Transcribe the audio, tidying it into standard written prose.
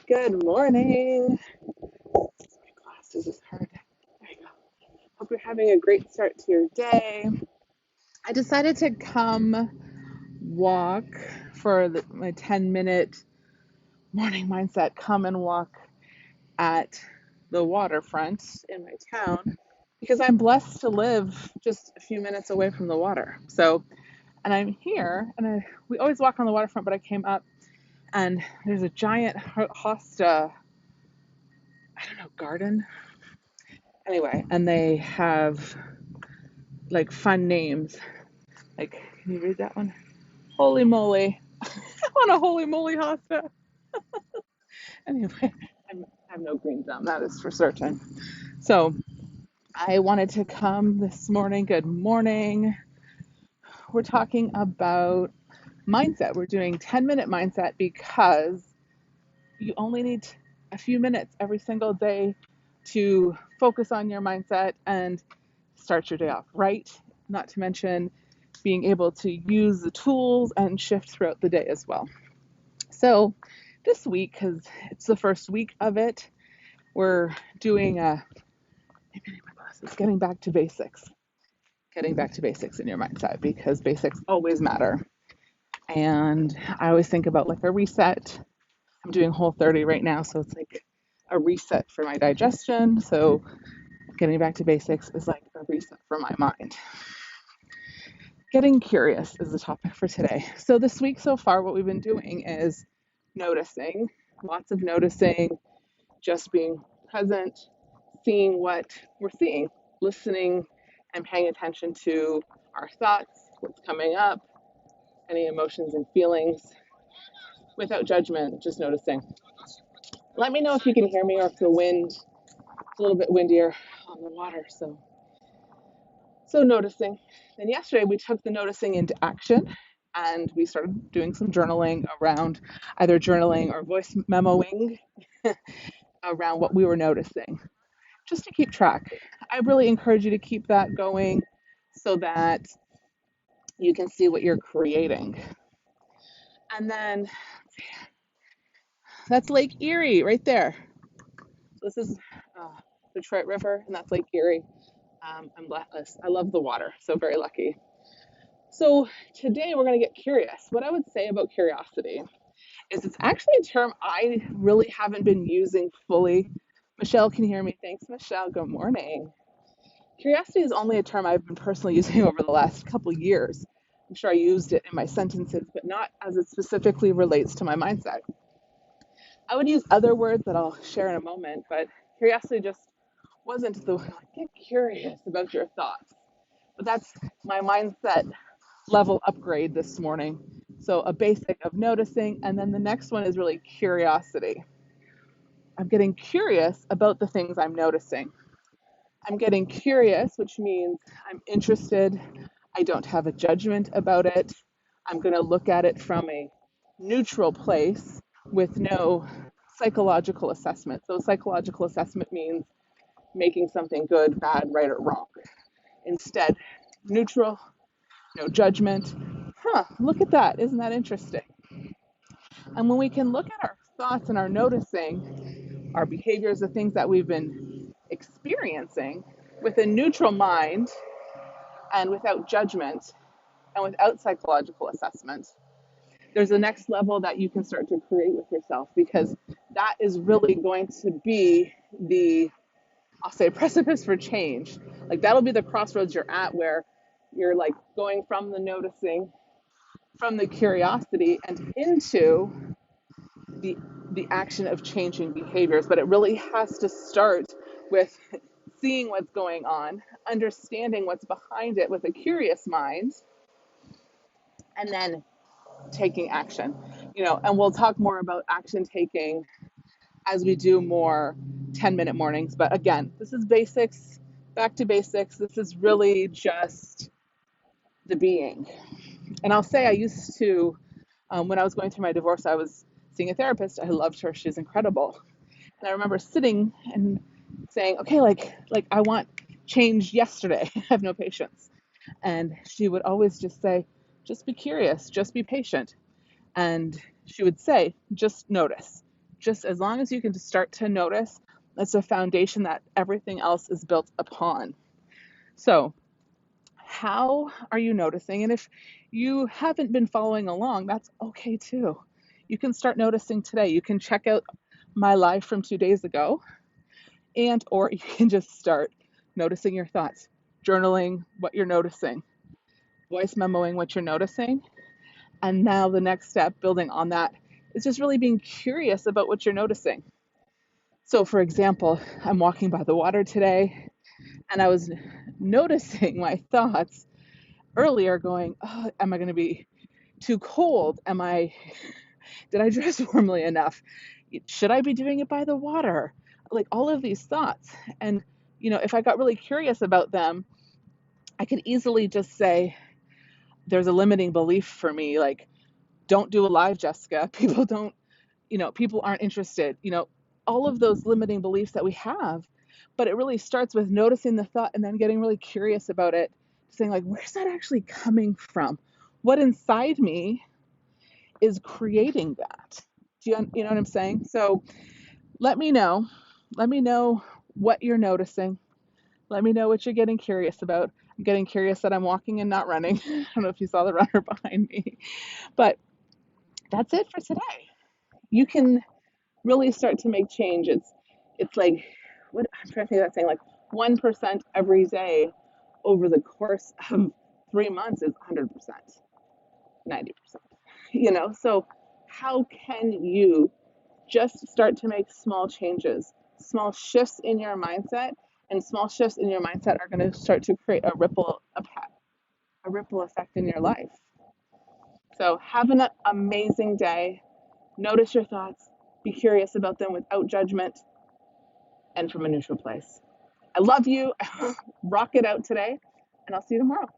Good morning. My glasses is hard. There you go. Hope you're having a great start to your day. I decided to come walk for my 10-minute morning mindset. Come and walk at the waterfront in my town because I'm blessed to live just a few minutes away from the water. And I'm here, and we always walk on the waterfront, but I came up and there's a giant hosta, I don't know, garden. Anyway, and they have like fun names. Like, can you read that one? Holy moly. I want a holy moly hosta. Anyway, I have no green thumb, that is for certain. So I wanted to come this morning. Good morning. We're talking about mindset. We're doing 10-minute mindset because you only need a few minutes every single day to focus on your mindset and start your day off right. Not to mention being able to use the tools and shift throughout the day as well. So this week, because it's the first week of it, we're doing getting back to basics. Getting back to basics in your mindset because basics always matter. And I always think about like a reset. I'm doing Whole30 right now, so it's like a reset for my digestion. So getting back to basics is like a reset for my mind. Getting curious is the topic for today. So this week so far, what we've been doing is noticing, lots of noticing, just being present, seeing what we're seeing, listening and paying attention to our thoughts, what's coming up, any emotions and feelings, without judgment, just noticing. Let me know if you can hear me or if the wind, it's a little bit windier on the water. So noticing. Then yesterday we took the noticing into action and we started doing some journaling around either journaling or voice memoing around what we were noticing, just to keep track. I really encourage you to keep that going so that you can see what you're creating. And then that's Lake Erie right there. So this is Detroit River, and that's Lake Erie. I'm blessed. I love the water, so very lucky. So today we're going to get curious. What I would say about curiosity is it's actually a term I really haven't been using fully. Michelle can hear me. Thanks, Michelle. Good morning. Curiosity is only a term I've been personally using over the last couple of years. I'm sure I used it in my sentences, but not as it specifically relates to my mindset. I would use other words that I'll share in a moment, but curiosity just wasn't the get curious about your thoughts. But that's my mindset level upgrade this morning. So a basic of noticing, and then the next one is really curiosity. I'm getting curious about the things I'm noticing. I'm getting curious, which means I'm interested. I don't have a judgment about it. I'm going to look at it from a neutral place with no psychological assessment. So psychological assessment means making something good, bad, right, or wrong. Instead, neutral, no judgment. Look at that. Isn't that interesting? And when we can look at our thoughts and our noticing, our behaviors, the things that we've been experiencing with a neutral mind and without judgment and without psychological assessment, there's a next level that you can start to create with yourself, because that is really going to be the, I'll say, precipice for change. Like that'll be the crossroads you're at, where you're like going from the noticing, from the curiosity, and into the the action of changing behaviors. But it really has to start with seeing what's going on, understanding what's behind it with a curious mind, and then taking action. And we'll talk more about action taking as we do more 10-minute mornings. But again, this is basics, back to basics. This is really just the being. And I'll say I used to, when I was going through my divorce, I was seeing a therapist. I loved her. She's incredible. And I remember sitting and saying, okay, like I want change yesterday. I have no patience. And she would always just say, just be curious, just be patient. And she would say, just notice, just as long as you can just start to notice, that's a foundation that everything else is built upon. So, how are you noticing? And if you haven't been following along, that's okay too. You can start noticing today. You can check out my live from 2 days ago, and or you can just start noticing your thoughts, journaling what you're noticing, voice memoing what you're noticing. And now the next step, building on that, is just really being curious about what you're noticing. So, for example, I'm walking by the water today and I was noticing my thoughts earlier going, oh, am I going to be too cold? Did I dress warmly enough? Should I be doing it by the water? Like all of these thoughts. And, if I got really curious about them, I could easily just say, there's a limiting belief for me, like, don't do a live, Jessica. People aren't interested, all of those limiting beliefs that we have. But it really starts with noticing the thought and then getting really curious about it, saying, like, where's that actually coming from? What inside me is creating that? You know what I'm saying? So let me know. Let me know what you're noticing. Let me know what you're getting curious about. I'm getting curious that I'm walking and not running. I don't know if you saw the runner behind me, but that's it for today. You can really start to make change. It's like, what I'm trying to think of that saying, like 1% every day over the course of 3 months is 100%, 90%. So how can you just start to make small changes, small shifts in your mindset, and small shifts in your mindset are going to start to create a ripple effect in your life. So have an amazing day. Notice your thoughts. Be curious about them without judgment and from a neutral place. I love you. Rock it out today, and I'll see you tomorrow.